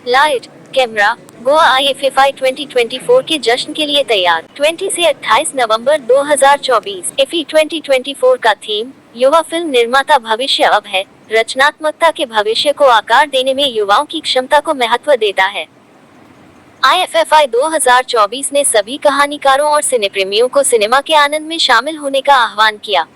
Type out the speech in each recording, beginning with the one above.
Light, camera, Goa IFFI 2024 के जश्न के लिए तैयार। 20 से 28 नवंबर 2024। IFFI 2024 का थीम, युवा फिल्म निर्माता भविष्य अब है, रचनात्मकता के भविष्य को आकार देने में युवाओं की क्षमता को महत्व देता है। IFFI 2024 ने सभी कहानीकारों और सिनेप्रेमियों को सिनेमा के आनंद में शामिल होने का आह्वान किया।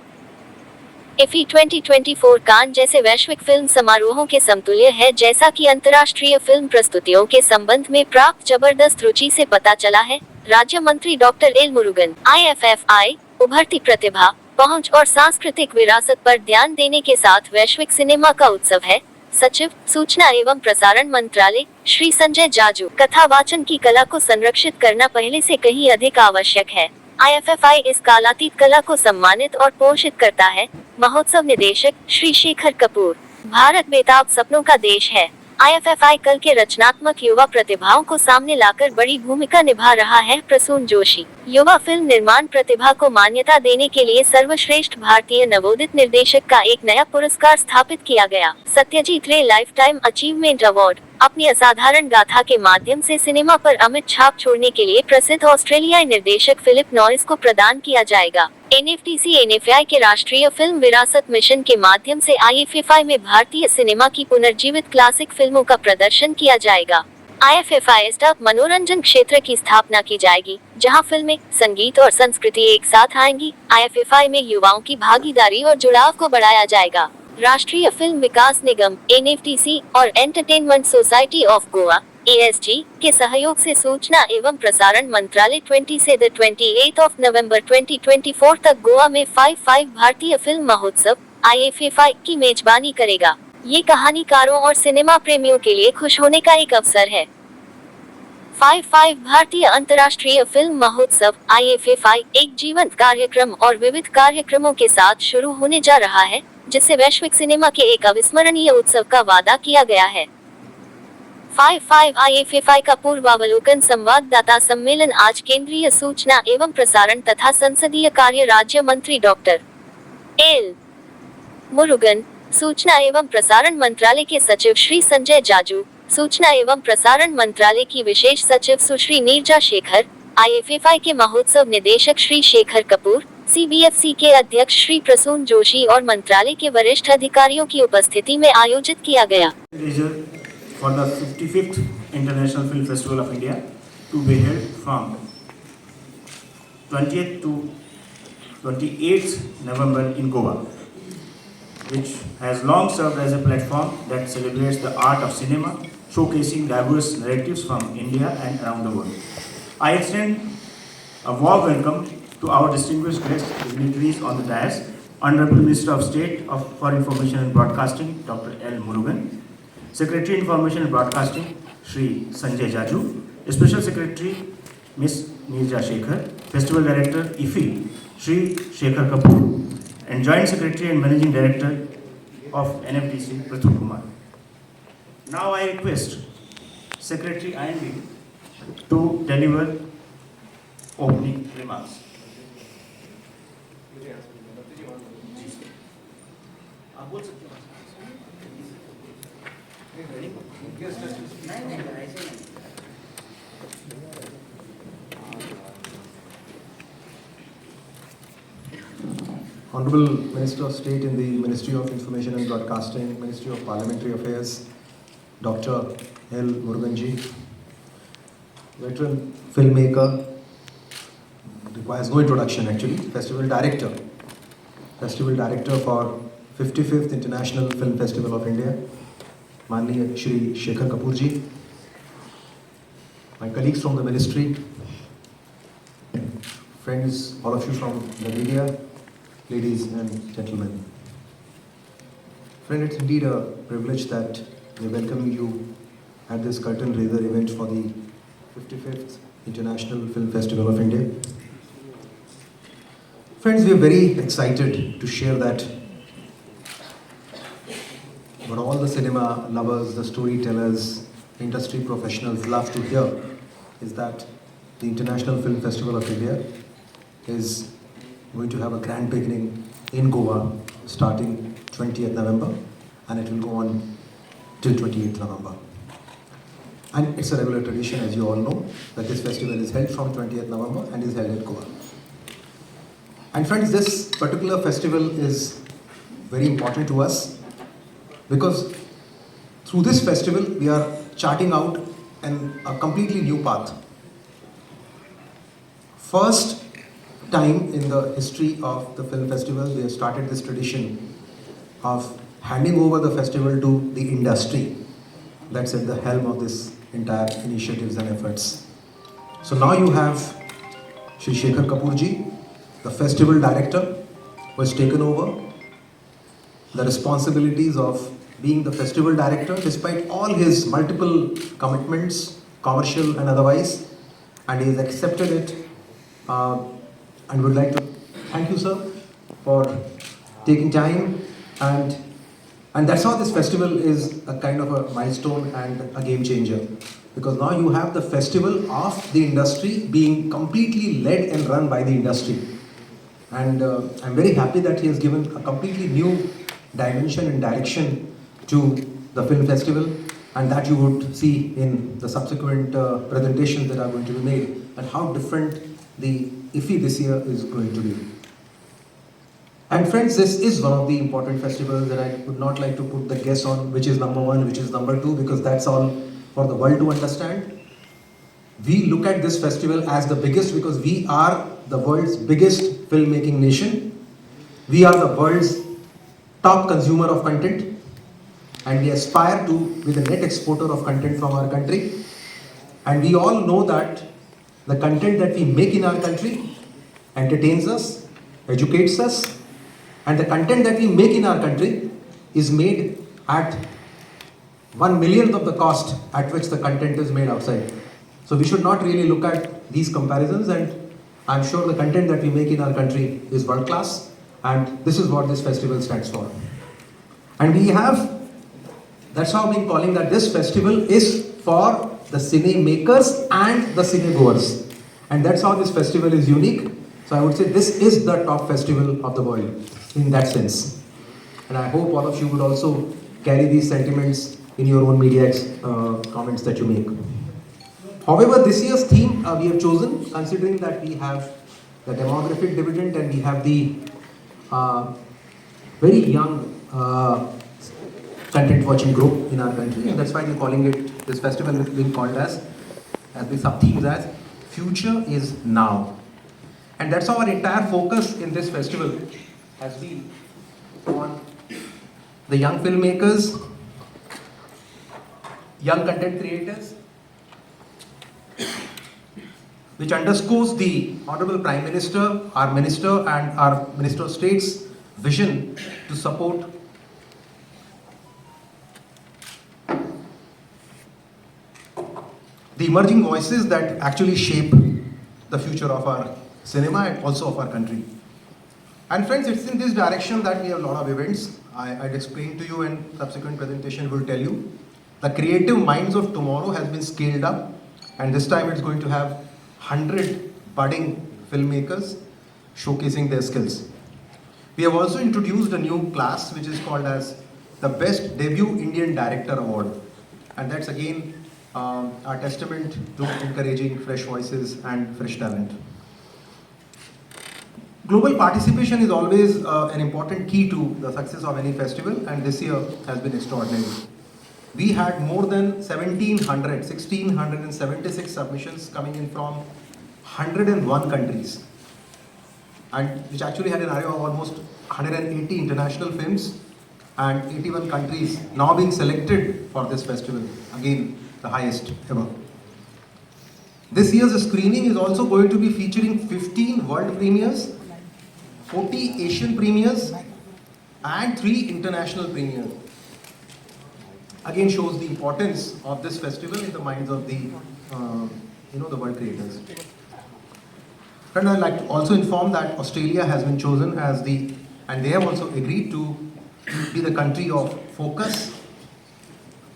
IFFI 2024 कान जैसे वैश्विक फिल्म समारोहों के समतुल्य है, जैसा कि अंतर्राष्ट्रीय फिल्म प्रस्तुतियों के संबंध में प्राप्त जबरदस रुचि से पता चला है। राज्य मंत्री डॉक्टर एल मुरुगन, IFFI, उभरती प्रतिभा, पहुंच और सांस्कृतिक विरासत पर ध्यान देने के साथ वैश्विक सिनेमा का उत्सव है। सचिव, सूचना एवं प्रसारण मंत्रालय, श्री संजय जाजू, कथा वाचन की कला को संरक्षित करना पहले से कहीं अधिक आवश्यक है। IFFI इस कालातीत कला को सम्मानित और पोषित करता है। महोत्सव निदेशक, श्री शेखर कपूर, भारत बेताब सपनों का देश है। IFFI कल के रचनात्मक युवा प्रतिभाओं को सामने लाकर बड़ी भूमिका निभा रहा है। प्रसून जोशी, युवा फिल्म निर्माण प्रतिभा को मान्यता देने के लिए सर्वश्रेष्ठ भारतीय नवोदित निर्देशक का एक नया पुरस्कार स्थापित किया गया। सत्यजीत रे लाइफ टाइम अचीवमेंट अवार्ड, अपनी असाधारण गाथा के माध्यम से सिनेमा पर अमिट छाप छोड़ने के लिए प्रसिद्ध ऑस्ट्रेलियाई निर्देशक फिलिप नॉरिस को प्रदान किया जाएगा। NFTC-NFI के राष्ट्रीय फिल्म विरासत मिशन के माध्यम से IFFI में भारतीय सिनेमा की पुनर्जीवित क्लासिक फिल्मों का प्रदर्शन किया जाएगा। IFFI स्टाफ मनोरंजन क्षेत्र की स्थापना की जाएगी, जहां फिल्में, संगीत और संस्कृति एक साथ आएंगी। IFFI में युवाओं की भागीदारी और जुड़ाव को बढ़ाया जाएगा। राष्ट्रीय फिल्म विकास निगम NFTC और entertainment society of Goa ASG के सहयोग से सूचना एवं प्रसारण मंत्रालय 20 से 28 नवंबर 2024 तक गोवा में 5 भारतीय फिल्म महोत्सव IFFI की मेजबानी करेगा। ये कहानीकारों और सिनेमा प्रेमियों के लिए खुश होने का एक अवसर है। 5 भारतीय अंतर्राष्ट्रीय फिल्म महोत्सव IFFI एक जीवंत कार्यक्रम और विविध कार्यक्रमों के साथ शुरू होने जा रहा है, जिससे वैश्विक सिनेमा के एक अविस्मरणीय उत्सव का वादा किया गया है। 5 IFFI का पूर्वावलोकन संवाददाता सम्मेलन आज केंद्रीय सूचना एवं प्रसारण तथा संसदीय कार्य राज्य मंत्री डॉक्टर एल मुरुगन, सूचना एवं प्रसारण मंत्रालय के सचिव श्री संजय जाजू, सूचना एवं प्रसारण मंत्रालय की विशेष सचिव सुश्री नीरजा शेखर, IFFI के महोत्सव निदेशक श्री शेखर कपूर, CBFC के अध्यक्ष श्री प्रसून जोशी और मंत्रालय के वरिष्ठ अधिकारियों की उपस्थिति में आयोजित किया गया। For the 55th International Film Festival of India to be held from 20th to 28th November in Goa, which has long served as a platform that celebrates the art of cinema, showcasing diverse narratives from India and around the world. I extend a warm welcome to our distinguished guests, dignitaries on the dais, Honorable Minister of State for Information and Broadcasting, Dr. L. Murugan, Secretary Information and Broadcasting, Shri Sanjay Jaju, Special Secretary Ms. Neerja Shekhar, Festival Director IFFI, Shri Shekhar Kapoor, and Joint Secretary and Managing Director of NFTC, Prithu Kumar. Now I request Secretary INB to deliver opening remarks. Honorable Minister of State in the Ministry of Information and Broadcasting, Ministry of Parliamentary Affairs, Dr. L. Muruganji, veteran filmmaker, requires no introduction actually, Festival Director for 55th International Film Festival of India, Manliya Shri Shekhar Kapoor ji, my colleagues from the ministry, friends, all of you from the media, ladies and gentlemen. Friend, it's indeed a privilege that we welcome you at this curtain raiser event for the 55th International Film Festival of India. Friends, we are very excited to share that what all the cinema lovers, the storytellers, industry professionals love to hear is that the International Film Festival of India is going to have a grand beginning in Goa starting 20th November and it will go on till 28th November. And it's a regular tradition, as you all know, that this festival is held from 20th November and is held at Goa. And friends, this particular festival is very important to us because through this festival we are charting out a completely new path. First time in the history of the film festival, we have started this tradition of handing over the festival to the industry that's at the helm of this entire initiatives and efforts. So now you have Shri Shekhar Kapoorji, the festival director, who has taken over the responsibilities of being the festival director despite all his multiple commitments, commercial and otherwise, and he has accepted it. And would like to thank you, sir, for taking time, and that's how this festival is a kind of a milestone and a game changer, because now you have the festival of the industry being completely led and run by the industry, and I'm very happy that he has given a completely new dimension and direction to the film festival, and that you would see in the subsequent presentations that are going to be made, and how different the IFFI this year is going to be. And friends, this is one of the important festivals that I would not like to put the guess on which is number one, which is number two, because that's all for the world to understand. We look at this festival as the biggest because we are the world's biggest filmmaking nation. We are the world's top consumer of content, and we aspire to be the net exporter of content from our country. And we all know that the content that we make in our country entertains us, educates us, and the content that we make in our country is made at 1/1,000,000th of the cost at which the content is made outside. So we should not really look at these comparisons, and I'm sure the content that we make in our country is world class, and this is what this festival stands for. And that's how I'm calling that this festival is for the cine makers and the cine goers. And that's how this festival is unique. So I would say this is the top festival of the world in that sense. And I hope all of you would also carry these sentiments in your own media comments that you make. However, this year's theme we have chosen, considering that we have the demographic dividend and we have the very young content watching group in our country, and that's why we're calling it, this festival is being called as the sub-themes as Future is Now. And that's how our entire focus in this festival has been on the young filmmakers, young content creators, which underscores the Honorable Prime Minister, our Minister and our Minister of State's vision to support the emerging voices that actually shape the future of our cinema and also of our country. And friends, it's in this direction that we have a lot of events. I'd explain to you, and subsequent presentation will tell you. The Creative Minds of Tomorrow has been scaled up, and this time it's going to have 100 budding filmmakers showcasing their skills. We have also introduced a new class which is called as the Best Debut Indian Director Award, and that's again our testament to encouraging fresh voices and fresh talent. Global participation is always an important key to the success of any festival, and this year has been extraordinary. We had more than 1,676 submissions coming in from 101 countries, and which actually had an array of almost 180 international films and 81 countries now being selected for this festival, again the highest ever. This year's screening is also going to be featuring 15 world premieres, 40 Asian premieres and 3 international premieres. Again shows the importance of this festival in the minds of the the world creators. And I'd like to also inform that Australia has been chosen as and they have also agreed to be the country of focus.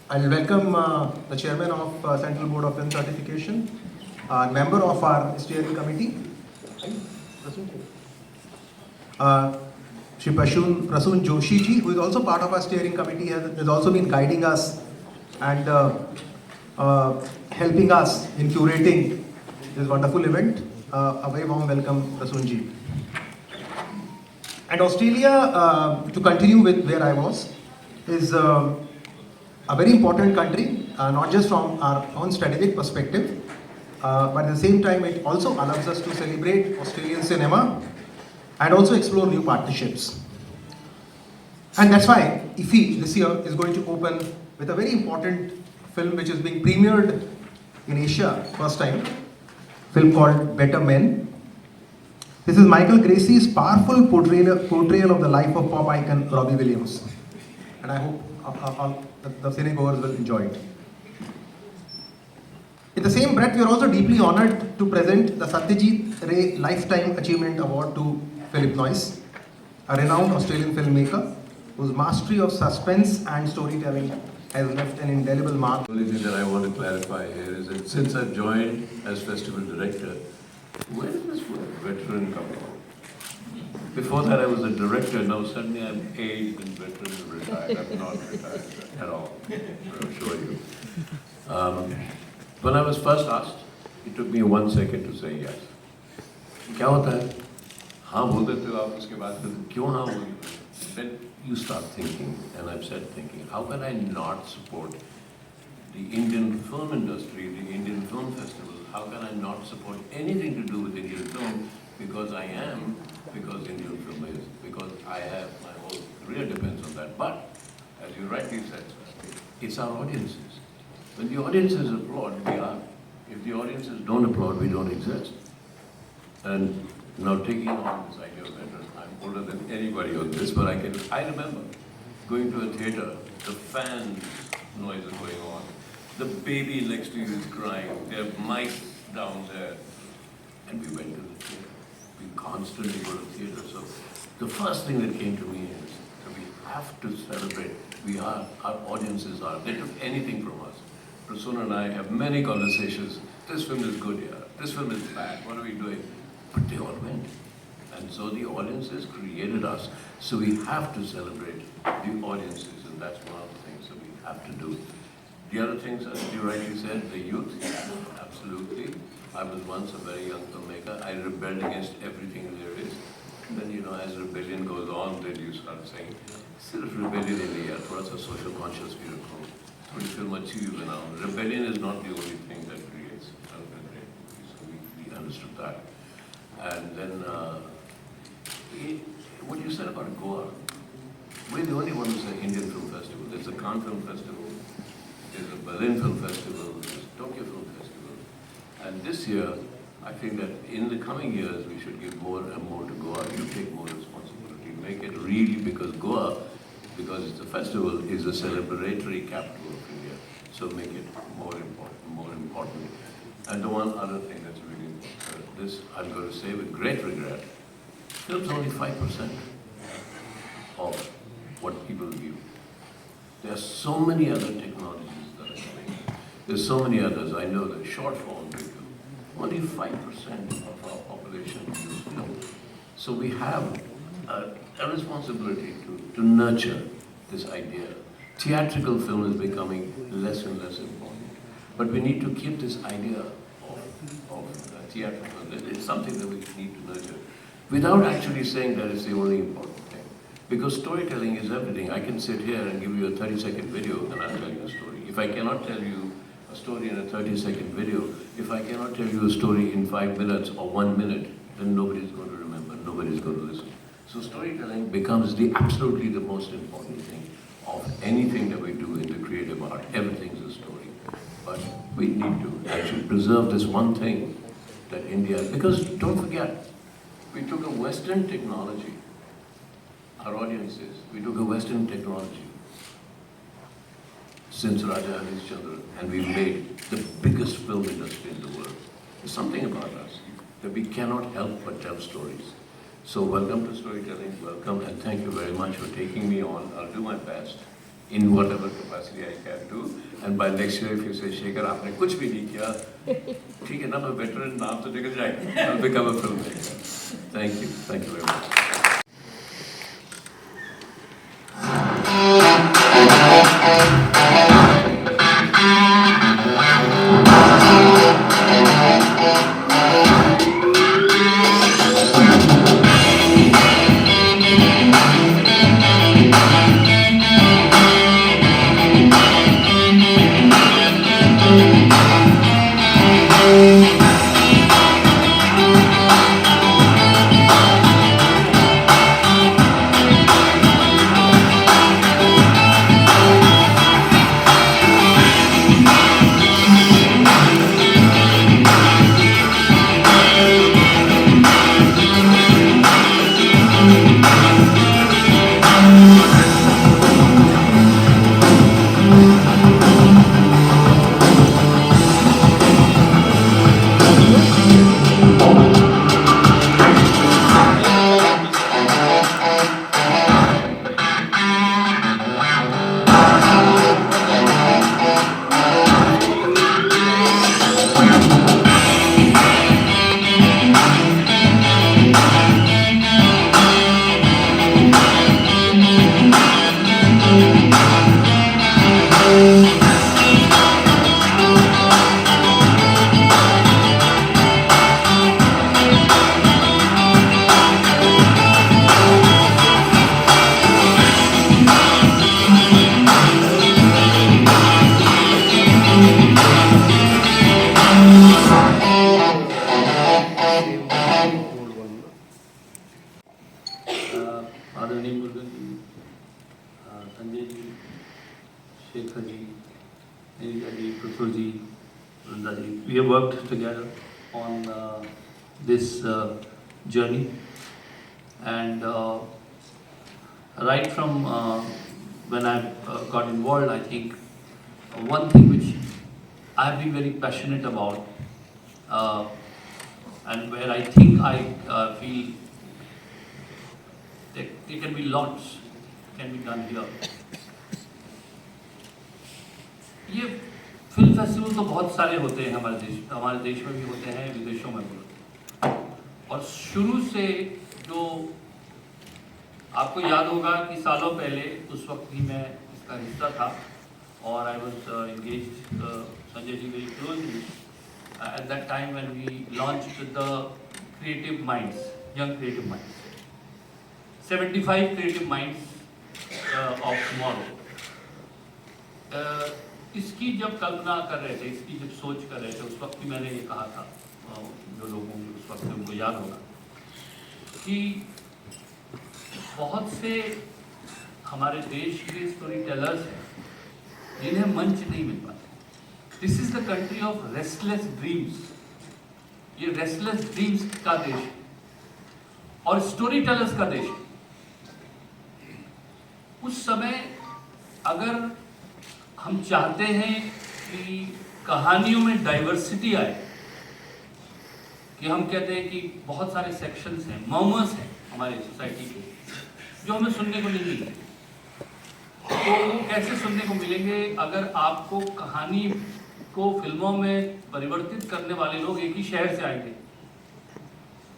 I'll welcome the chairman of Central Board of Film Certification, member of our steering committee, Shri Prasoon Joshi ji, who is also part of our steering committee, has also been guiding us and helping us in curating this wonderful event. A very warm welcome, Rasunji. And Australia, to continue with where I was, is a very important country, not just from our own strategic perspective, but at the same time it also allows us to celebrate Australian cinema and also explore new partnerships. And that's why IFFI this year is going to open with a very important film which is being premiered in Asia first time, film called Better Men. This is Michael Gracey's powerful portrayal of the life of pop icon Robbie Williams. And I hope the cinegoers will enjoy it. In the same breath, we are also deeply honored to present the Satyajit Ray Lifetime Achievement Award to Philip Noyce, a renowned Australian filmmaker whose mastery of suspense and storytelling has left an indelible mark. The only thing that I want to clarify here is that since I've joined as festival director, where did this word veteran come from? Before that I was a director, now suddenly I'm aged and veteran and retired. I'm not retired at all, I'll assure you. When I was first asked, it took me 1 second to say yes. क्या होता है? हाँ बोल देते हो आप उसके बाद क्यों हाँ बोल? Then you start thinking, and I've said thinking, how can I not support the Indian film industry, the Indian Film Festival? How can I not support anything to do with Indian film? Because I am, because Indian film is, because I have, my whole career depends on that. But, as you rightly said, it's our audiences. When the audiences applaud, we are. If the audiences don't applaud, we don't exist. And now taking on this idea of veterans, I'm older than anybody on this, but I remember going to a theater, the fan noise is going on, the baby next to you is crying, there are mice down there, and we went to the theater. We constantly go to theater. So the first thing that came to me is that we have to celebrate. Our audiences are, they took anything from us. Prasoon and I have many conversations. This film is good here, this film is bad, what are we doing? But they all went. And so the audiences created us. So we have to celebrate the audiences, and that's one of the things that we have to do. The other things, as you rightly said, the youth, absolutely. I was once a very young filmmaker. I rebelled against everything there is. And then, as rebellion goes on, then you start saying, "Sirf rebellion nahi hai, thoda sa social conscious भी रखो, थोड़ी film अच्छी भी बनाओ." Rebellion is not the only thing that creates great. So we understood that. And then, what you said about Goa, we're the only ones in the Indian Film Festival. There's a Cannes Film Festival, there's a Berlin Film Festival, there's a Tokyo Film Festival. And this year, I think that in the coming years, we should give more and more to Goa. You take more responsibility. Make it really, because Goa, because it's a festival, is a celebratory capital of India. So make it more important. And the one other thing that's really important, this I'm going to say with great regret, film's only 5% of what people view. There are so many other technologies that are coming. There's so many others. I know that short form video, only 5% of our population views film. So we have a responsibility to nurture this idea. Theatrical film is becoming less and less important. But we need to keep this idea of theatrical. It's something that we need to nurture, without actually saying that it's the only important thing. Because storytelling is everything. I can sit here and give you a 30-second video and I'll tell you a story. If I cannot tell you a story in a 30-second video, if I cannot tell you a story in 5 minutes or 1 minute, then nobody's going to remember, nobody's going to listen. So storytelling becomes absolutely the most important thing of anything that we do in the creative art. Everything's a story. But we need to actually preserve this one thing that India, because don't forget, we took a Western technology, our audiences, we took a Western technology since Raja Harishchandra, and we made the biggest film industry in the world. There's something about us that we cannot help but tell stories. So welcome to storytelling, welcome, and thank you very much for taking me on. I'll do my best in whatever capacity I can do. And by next year, if you say, Shekhar, आपने कुछ भी नहीं किया, ठीक है ना, मैं veteran नाम तो निकल जाएगा. I'll become a filmmaker. Thank you very much. आदरणीय मुर्गन जी, संजय जी, शेखर जी, नीरजा जी, प्रफुल जी, वृंदा जी, we have worked together on this journey, and right from when I got involved, I think one thing which I have been very passionate about, and where I think I feel there can be lots can be done here. ये film festival तो बहुत सारे होते हैं हमारे देश में भी होते हैं, विदेशों में भी होते हैं। और शुरू से जो आपको याद होगा कि सालों पहले उस वक्त ही मैं इसका हिस्सा था और I was engaged Sanjay ji very closely at that time when we launched the creative minds, young creative minds, 75 creative minds of tomorrow. इसकी जब कल्पना कर रहे थे, इसकी जब सोच कर रहे थे, उस वक्त भी मैंने ये कहा था, जो लोगों को उस वक्त उनको याद होगा कि बहुत से हमारे देश के स्टोरी टेलर्स हैं जिन्हें मंच नहीं मिल पाता। This is the country of restless dreams. ये रेस्टलेस ड्रीम्स का देश है और स्टोरी टेलर्स का देश है। उस समय अगर हम चाहते हैं कि कहानियों में डाइवर्सिटी आए, कि हम कहते हैं कि बहुत सारे सेक्शंस हैं, मर्मर्स हैं हमारे सोसाइटी के जो हमें सुनने को नहीं मिलते, तो वो कैसे सुनने को मिलेंगे अगर आपको कहानी को फिल्मों में परिवर्तित करने वाले लोग एक ही शहर से आएंगे।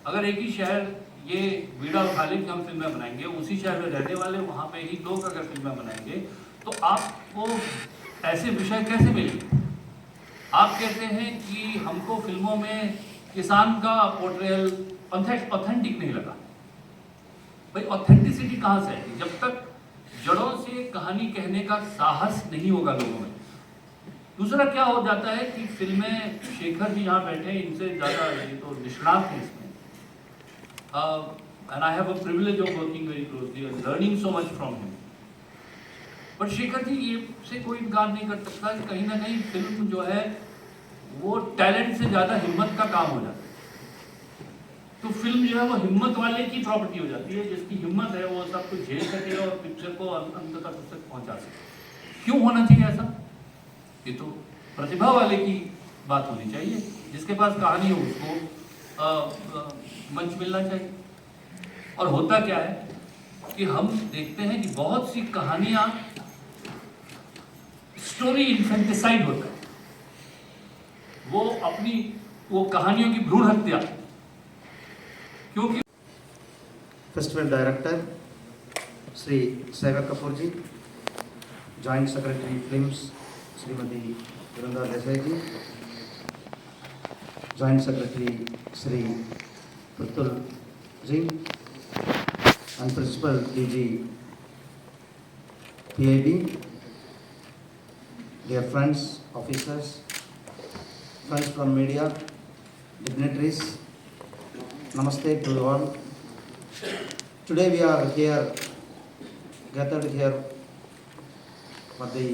अगर एक ही शहर ये बीड़ा उठा ले कि हम फिल्में बनाएंगे, उसी शहर में रहने वाले वहाँ पे ही लोग अगर फिल्में बनाएंगे तो आपको ऐसे विषय कैसे मिलेंगे? आप कहते हैं कि हमको फिल्मों में किसान का पोर्ट्रेयल ऑथेंटिक नहीं लगा। भाई ऑथेंटिसिटी कहाँ से आएगी जब तक जड़ों से कहानी कहने का साहस नहीं होगा लोगों में। दूसरा क्या हो जाता है कि फिल्में, शेखर जी यहाँ बैठे हैं, इनसे ज़्यादा ये तो निष्णात हैं इसमें, and I have a privilege of working very closely and learning so much from him. But Shekhar ji ये से कोई इनकार नहीं कर सकता कि कहीं ना कहीं फिल्म जो है वो टैलेंट से ज़्यादा हिम्मत का काम हो जाता है। तो फिल्म जो है वो हिम्मत वाले की प्रॉपर्टी हो जाती है, जिसकी हिम्मत है वो सब कुछ झेल सके और पिक्चर को अंत तक पहुंचा सके। क्यों होना चाहिए ऐसा? ये तो प्रतिभा वाले की बात होनी चाहिए, जिसके पास कहानी हो उसको मंच मिलना चाहिए। और होता क्या है कि हम देखते हैं कि बहुत सी कहानियां स्टोरी इन्फेंटिसाइड होता है, वो कहानियों की भ्रूण हत्या, क्योंकि festival director Shri Sevak Kapoor ji, joint secretary films Shrimati Vrinda Desai ji, joint secretary Shri Praful ji and principal DG PIB, dear friends, officers, friends from media, dignitaries, namaste to you all. Today we are gathered here for the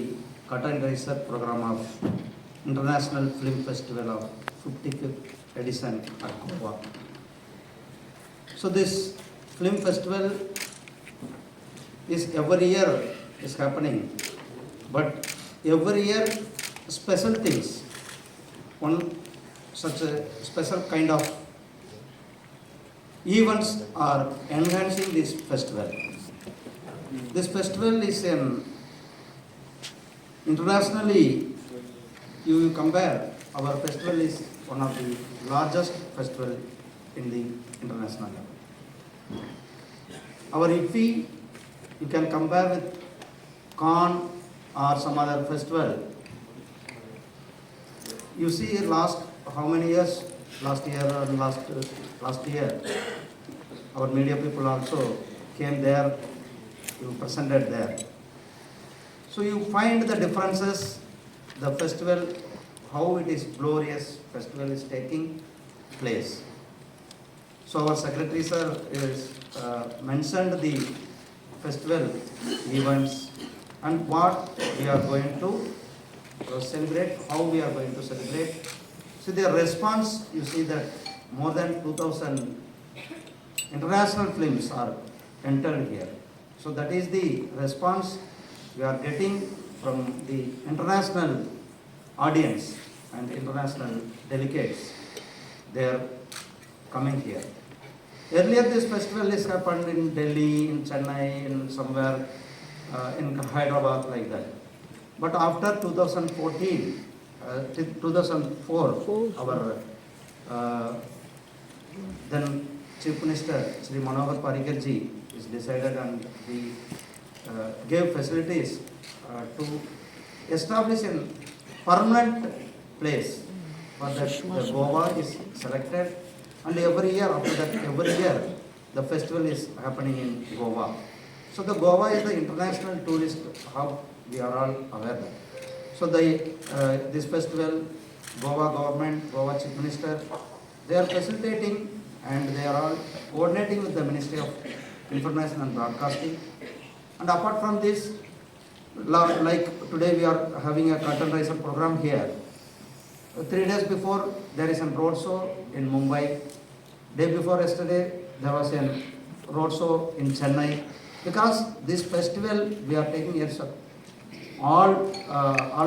cut and riser program of International Film Festival of 55th edition at Goa. So this film festival is every year is happening, but every year special things, one such a special kind of events are enhancing this festival. This festival is internationally, you compare, our festival is one of the largest festival in the international level. Our IFFI, you can compare with Cannes or some other festival. You see last how many years, last year or last year, our media people also came there, you presented there. So you find the differences, the festival how it is glorious festival is taking place. So our secretary sir is mentioned the festival events and what we are going to celebrate, how we are going to celebrate. So the response, you see that more than 2,000 international films are entered here. So that is the response we are getting from the international audience and international delegates. They are coming here. Earlier this festival is happened in Delhi, in Chennai, in somewhere in Hyderabad like that. But after 2014, 2004, our then Chief Minister Shri Manohar Parrikar ji is decided and he gave facilities to establish a permanent place for that. The Goa is selected and every year after that, every year the festival is happening in Goa. So the Goa is the international tourist hub, we are all aware that. So this festival, Goa government, Goa Chief Minister, they are facilitating and they are all coordinating with the Ministry of Information and Broadcasting. And apart from this, like today we are having a curtain raiser program here. 3 days before there is a road show in Mumbai. Day before yesterday there was a road show in Chennai. Because this festival we are taking here all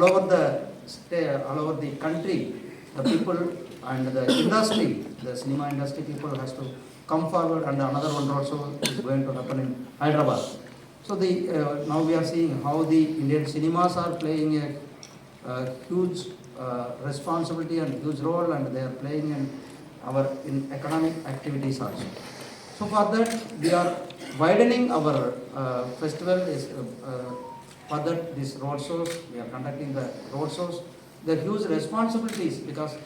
over the state, all over the country, the people and the industry, the cinema industry people has to come forward, and another one also is going to happen in Hyderabad. So now we are seeing how the Indian cinemas are playing a huge responsibility and huge role, and they are playing in economic activities also. So for that we are widening our festival is for that these road shows, we are conducting the road shows. The huge responsibilities because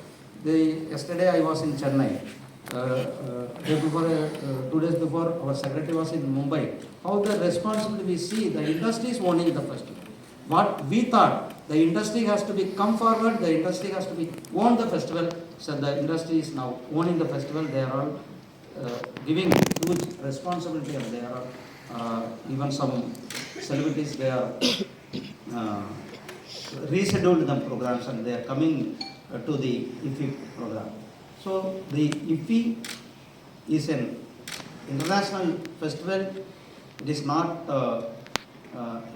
yesterday I was in Chennai. Day before, 2 days before, our secretary was in Mumbai. How the responsibility we see, the industry is owning the festival. What we thought, the industry has to be come forward, the industry has to be own the festival. So the industry is now owning the festival. They are all giving huge responsibility, and they are even some celebrities, they are rescheduled the programs and they are coming to the IFFI program. So the IFFI is an international festival. It is not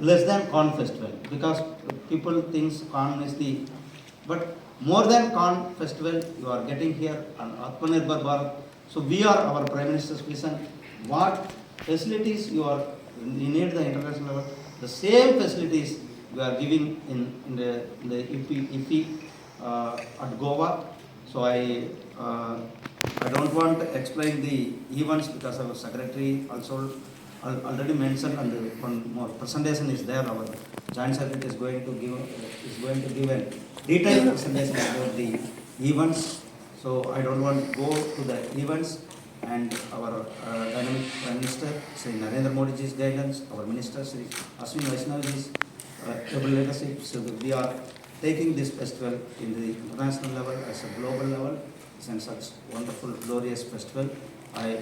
less than Cannes festival, because people think Cannes is the, but more than Cannes festival you are getting here on Atmanirbhar Bharat. So we are our Prime Minister's vision. What facilities you need the international level, the same facilities we are giving in the IFFI at Goa. So I don't want to explain the events because our secretary also already mentioned, and one more presentation is there. Our joint secretary is going to give a detailed presentation about the events. So I don't want to go to the events, and our dynamic Prime Minister Sri Narendra Modi ji's guidance, our Minister Sri Ashwin Vaishnav ji's able leadership. So we are taking this festival in the international level as a global level. It's in such wonderful, glorious festival. I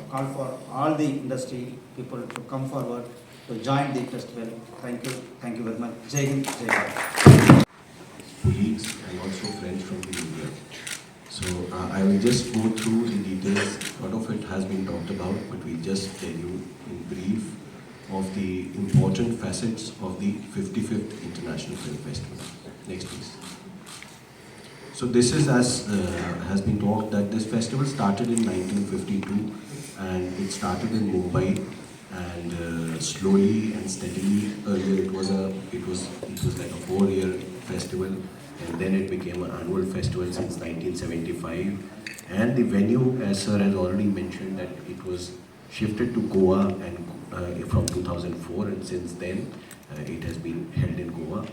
call for all the industry people to come forward to join the festival. Thank you very much. Jai Hind, Jai Bharat. Colleagues and also friends from the media. So I will just go through the details. A lot of it has been talked about, but we'll just tell you in brief of the important facets of the 55th International Film Festival. Next, please. So this is, as has been talked, that this festival started in 1952, and it started in Mumbai, and slowly and steadily. Earlier it was like a 4-year festival, and then it became an annual festival since 1975. And the venue, as sir has already mentioned, that it was shifted to Goa and from 2004, and since then it has been held in Goa.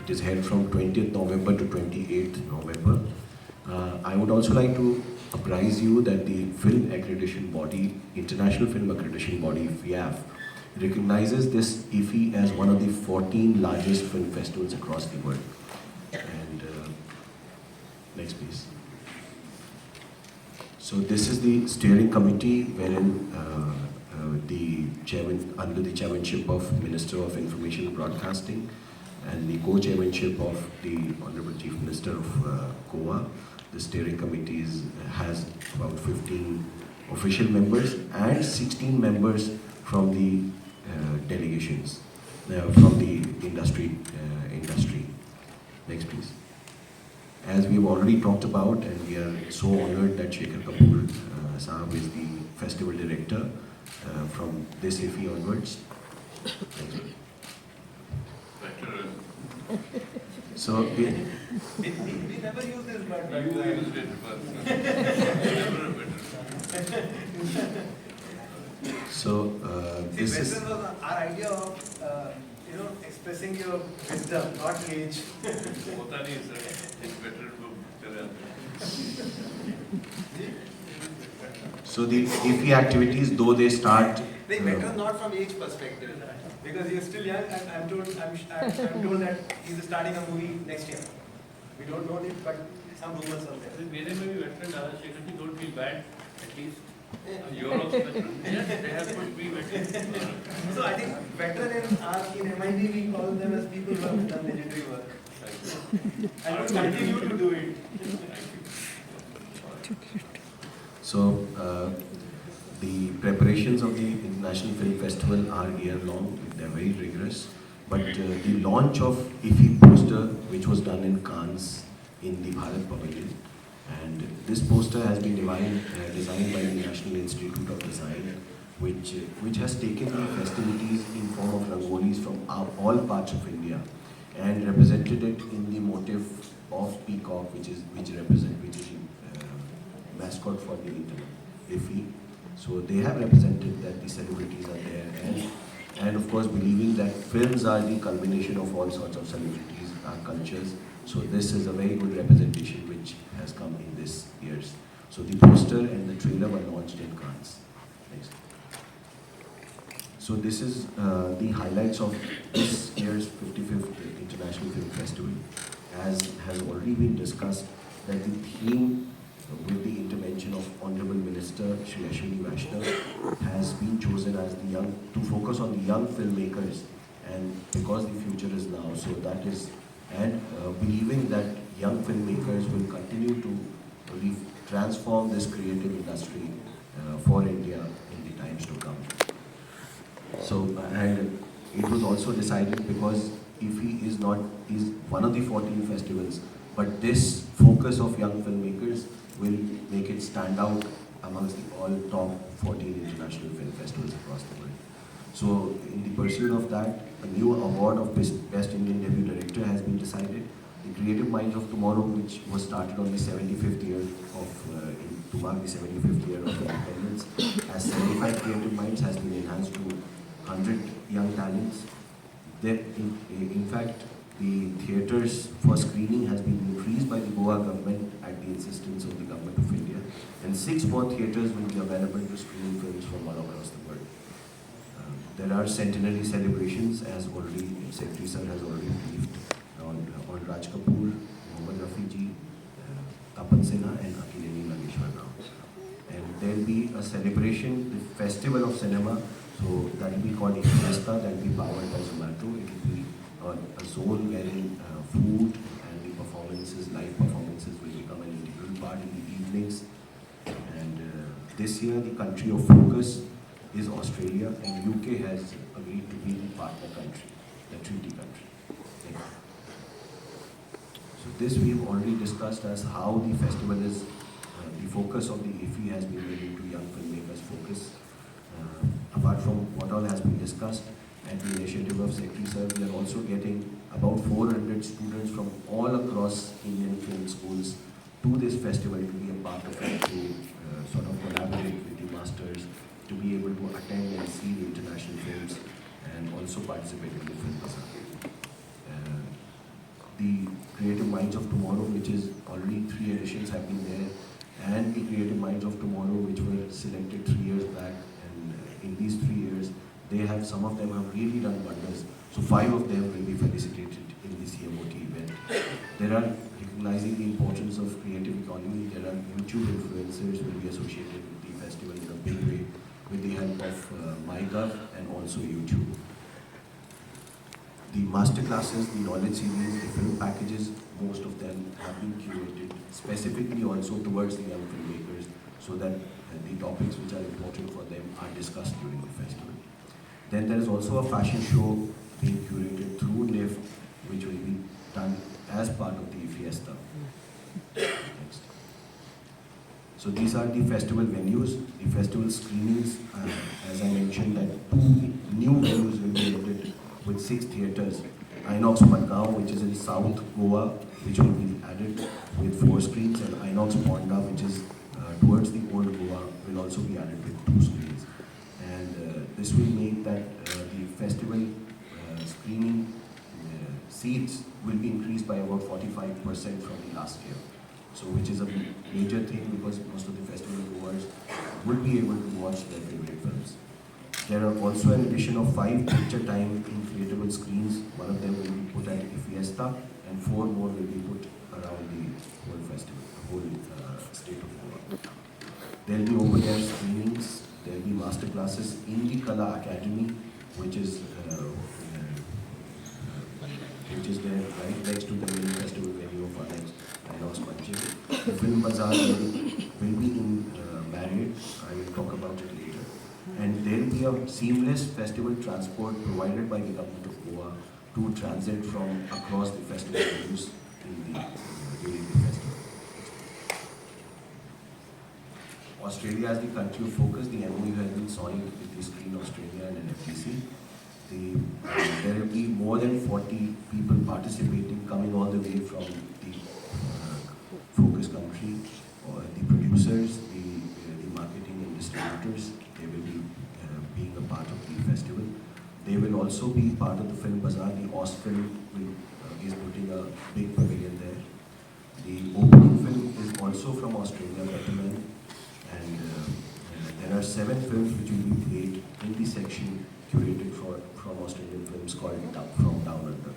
It is held from 20th November to 28th November. I would also like to apprise you that the film accreditation body, International Film Accreditation Body, IFFI, recognizes this IFFI as one of the 14 largest film festivals across the world. Next, please. So this is the steering committee wherein the chairman, under the chairmanship of Minister of Information and Broadcasting and the co-chairmanship of the Honorable Chief Minister of Goa, the steering committee has about 15 official members and 16 members from the delegations, from the industry. Next, please. As we have already talked about, and we are so honored that Shekhar Kapoor Sahab is the festival director from this IFFI onwards. Next, please. So we never use this word. You used it first. So this is. Veteran was our idea of expressing your wisdom, not age. होता नहीं sir, एक veteran को चले आते हैं. So the IFFI activities, though they start. They veteran not from age perspective, because you're still young, and I'm told that he's starting a movie next year. We don't know it, but some rumors are there. मेरे में भी veteran डाला, Shekhar ji, don't feel bad, at least. You're also veteran. Yes, they have put me veteran. So I think veteran in MIB we call them as people who have done legendary work. And will continue to do it. So the preparations of the International Film Festival are year-long. They are very rigorous. But the launch of IFFI poster, which was done in Cannes in the Bharat Pavilion, and this poster has been designed by the National Institute of Design, which has taken the festivities in form of rangolis from all parts of India and represented it in the motif of peacock, which is mascot for the IFFI. So they have represented that the celebrities are there, and of course believing that films are the culmination of all sorts of celebrities, our cultures. So this is a very good representation which has come in this year's. So the poster and the trailer were launched in Cannes. Next. So this is the highlights of this year's 55th International Film Festival. As has already been discussed, that the theme with the intervention of Honorable Minister Shri Ashwini Vaishnav has been chosen as to focus on the young filmmakers, and because the future is now, so that is, and believing that young filmmakers will continue to transform this creative industry for India in the times to come. So, and it was also decided because IFFI is one of the 14 festivals, but this focus of young filmmakers will make it stand out amongst the all top 14 international film festivals across the world. So, in the pursuit of that, a new award of Best Indian Debut Director has been decided. The Creative Minds of Tomorrow, which was started on the 75th year to mark the 75th year of independence, as 75 Creative Minds has been enhanced to 100 young talents. In fact, the theatres for screening has been increased by the Goa government at the insistence of the Government of India, and 6 more theatres will be available to screen films from all across the world. There are centenary celebrations, as already Secretary Sir has already briefed on Raj Kapoor, Mohammad Rafi ji, Tapan Sinha and Akileni Nageshwar Rao. And there will be a celebration, the Festival of Cinema, so that will be called Fiesta, that will be powered by Zomato. It will be a zone wherein food and the performances, live performances will become an integral part in the evenings. And this year the country of focus is Australia, and UK has agreed to be the partner country, the treaty country. So this we have already discussed as how the festival is, the focus of the IFFI has been related to young filmmakers focus. Apart from what all has been discussed, at the initiative of Secretary Sir, we are also getting about 400 students from all across Indian film schools to this festival to be a part of it, to sort of collaborate with the masters, to be able to attend and see the international films and also participate in the film bazaar. The Creative Minds of Tomorrow, which is already 3 editions have been there, and the Creative Minds of Tomorrow, which were selected 3 years back, and in these 3 years, some of them have really done wonders. So 5 of them will be felicitated in the CMOT event. There are recognizing the importance of creative economy, there are YouTube influencers will be associated with the festival in a big way with the help of MyGov and also YouTube. The masterclasses, the knowledge series, the film packages, most of them have been curated specifically also towards the young filmmakers so that the topics which are important for them are discussed during the festival. Then there is also a fashion show being curated through NIF, which will be done as part of the Fiesta. Next. So these are the festival venues, the festival screenings. As I mentioned, that 2 new venues will be added with 6 theatres. Inox Madgaon, which is in South Goa, which will be added with 4 screens, and Inox Ponda, which is towards the old Goa, will also be added with 2 screens. And this will make that the festival screening seats will be increased by about 45% from the last year. So which is a major thing because most of the festival goers would be able to watch their favorite films. There are also an addition of 5 picture time inflatable screens. One of them will be put at the Fiesta and 4 more will be put around the whole festival, the whole state of Goa. There will be open air screenings, there will be master classes in the Kala Academy, which is there right next to the main festival venue of Inox Manchil. The Film Bazaar will be in Marriott. I will talk about it later. And there will be a seamless festival transport provided by the government of Goa to transit from across the festival venues during the festival. Australia as the country of focus, the MOU has been signed with the Screen Australia and NFTC. There will be more than 40 people participating, coming all the way from the focus country, or the producers, the marketing and distributors. They will be being a part of the festival. They will also be part of the Film Bazaar. The Ostfilm is putting a big pavilion there. The opening film is also from Australia, Batman, and there are 7 films which will be played in the section curated from Australian films called From Down Under.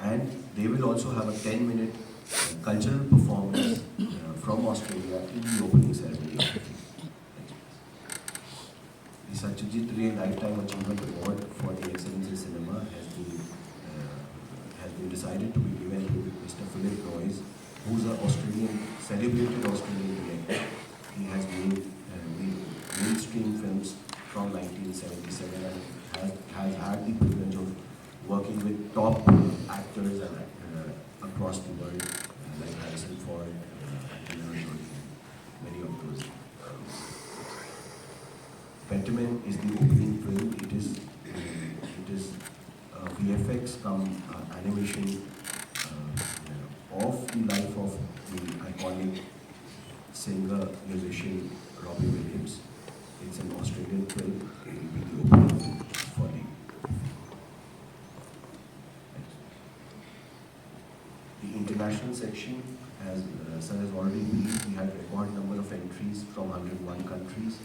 And they will also have a 10-minute cultural performance from Australia in the opening ceremony. The Satyajit Ray Lifetime Achievement Award for the Excellence in Cinema has been decided to be given to Mr. Philip Noyes, who is an celebrated Australian director. He has made mainstream films from 1977 and has had the privilege of working with top actors across the world, like Harrison Ford, many of those. Batman is the opening film. It is VFX come animation of the life of the iconic singer musician Robbie Williams. It's an Australian film. It will be the opening film for the international section. As Sir has already briefed, we had a record number of entries from 101 countries.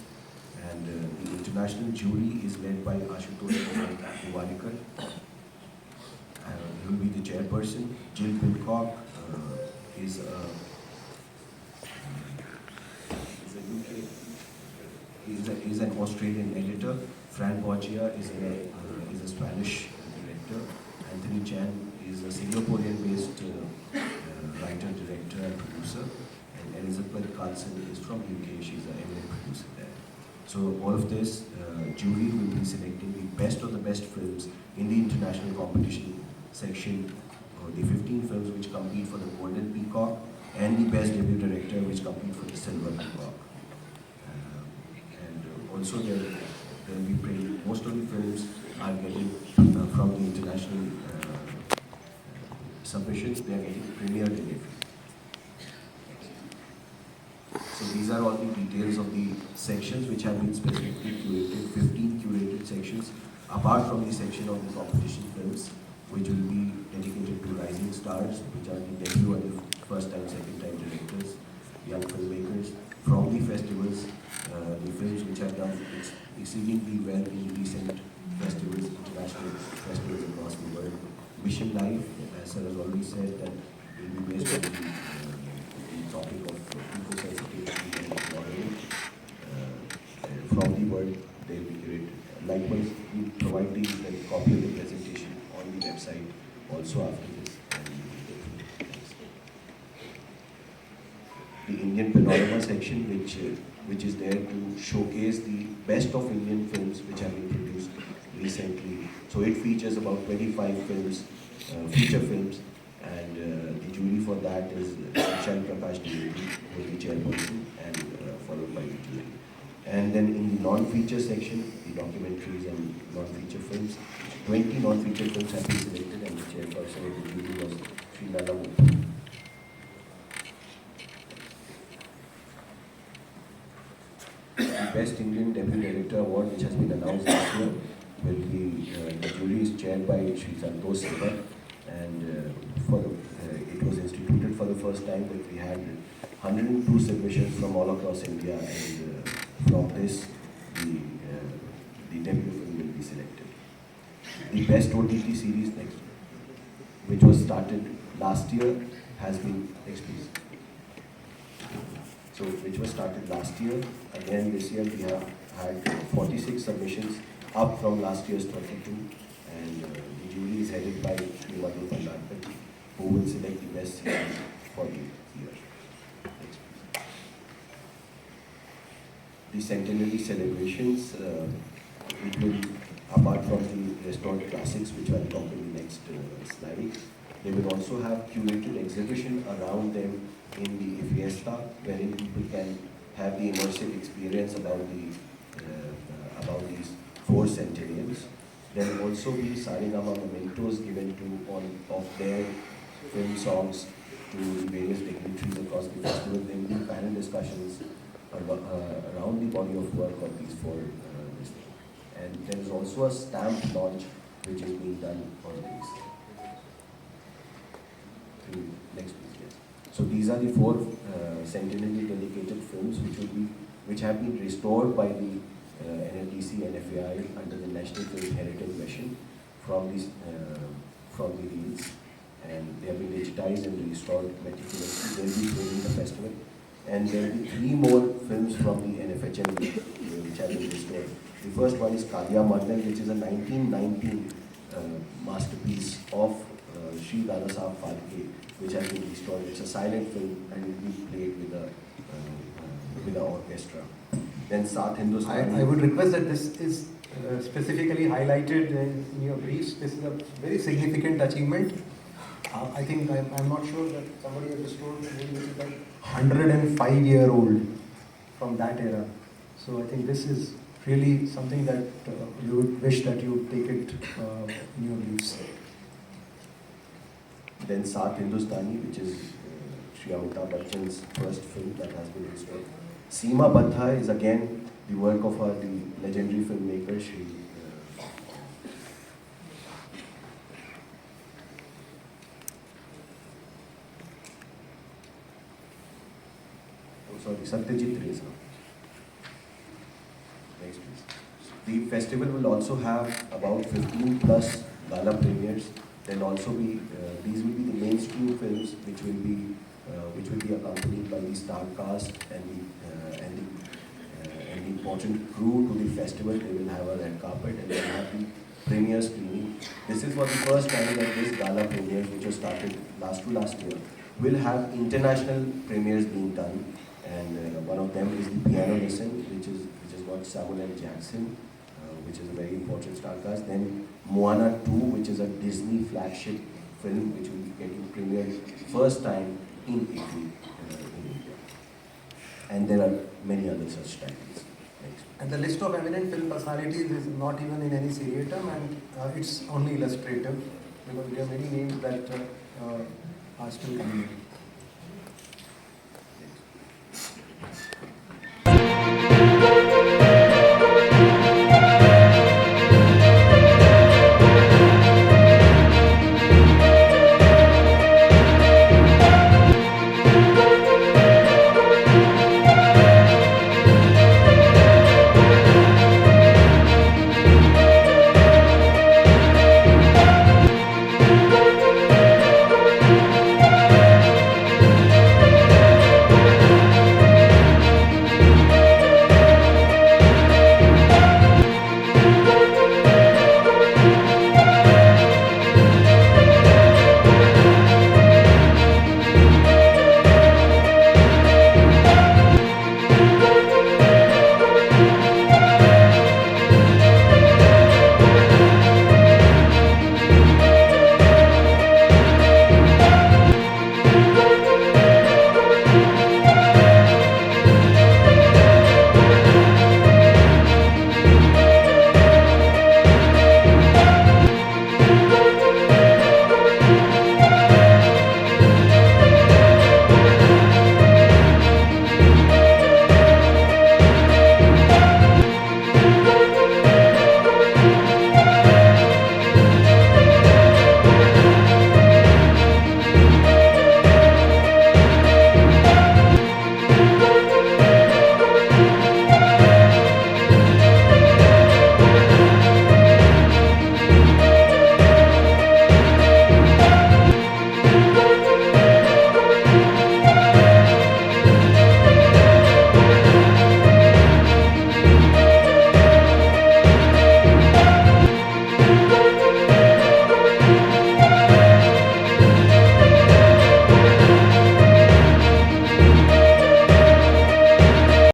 And the international jury is led by Ashutosh Uvarikar. He will be the chairperson. Jill Pidcock is an Australian editor. Fran Borgia is a Spanish director. Anthony Chan is a Singaporean-based writer, director, and producer. And Elizabeth Carlson is from UK. She's an eminent producer there. So all of this, jury will be selecting the best of the best films in the international competition section, the 15 films which compete for the Golden Peacock, and the best debut director which compete for the Silver Peacock. And also there will be most of the films are getting from the international submissions, they are getting premier delivery. So these are all the details of the sections which have been specifically curated, 15 curated sections, apart from the section of the competition films, which will be dedicated to rising stars, which are the debut and the first time, second time directors, young filmmakers, from the festivals, the films which have done exceedingly well in recent festivals, international festivals across the world. Mission Life, as Sir has already said, that will be based on the from the world, they will be curated. Likewise, we provide the copy of the presentation on the website also after this. The Indian Panorama section, which is there to showcase the best of Indian films which have been produced recently. So it features about 25 films, feature films, and the jury for that is Vishal Prakash Dwivedi, who is the chairperson, and followed by the jury. And then in the non-feature section, the documentaries and non-feature films, 20 non-feature films have been selected, and the chairperson of the jury was Sri Nala. The Best Indian Deputy Director Award, which has been announced this year, will be, the jury is chaired by Sri Santosh Seva, and it was instituted for the first time that we had 102 submissions from all across India, and from this, the debut film will be selected. The Best OTT Series next, which was started last year, has been, next please. So, which was started last year. Again, this year we have had 46 submissions, up from last year's 22. And the jury is headed by Sri Madhu Bhandarkar, who will select the best series for the year. Next, please. The centenary celebrations, it will, apart from the restored classics, which I'll talk in the next slide, they will also have curated exhibition around them in the Fiesta, wherein people can have the immersive experience about these 4 centennials. There will also be Saregama mementos given to of their film songs to the various dignitaries across the festival. There will be panel discussions around the body of work of these 4 and there is also a stamp launch which is being done on these. Next please, yes. So these are the 4 centenary dedicated films which have been restored by the NLDC and FAI under the National Film Heritage Mission from the reels, and they have been digitized and restored meticulously. They will be played in the festival, and there will be 3 more films from the NFHM which have been restored. The first one is Kalia Mardan, which is a 1919 masterpiece of Sri Dada Saheb Phalke, which has been restored. It's a silent film and it will be played with the orchestra. Then Saath Hindustani. I would request that this is specifically highlighted in your briefs. This is a very significant achievement. I think I'm not sure that somebody has restored the movie which is like 105-year-old from that era. So I think this is really something that you would wish that you take it in your briefs. Then Saath Hindustani, which is Shri Amitabh Bachchan's first film that has been restored. Seema Bandha is again the work of the legendary filmmaker Shri. Satyajit Reza. Next please. The festival will also have about 15 plus gala premieres. Then also be these will be the mainstream films which will be accompanied by the star cast and the important crew to the festival. They will have a red carpet and they will have the premiere screening. This is for the first time that this gala premieres, which was started last year, will have international premieres being done. And one of them is the Piano Lesson, which is got Samuel L. Jackson, which is a very important star cast. Then Moana 2, which is a Disney flagship film, which will be getting premiered first time in Italy, in India. And there are many other such titles. Next. And the list of eminent film personalities is not even in any seriatim, and it's only illustrative because there are many names that are still coming.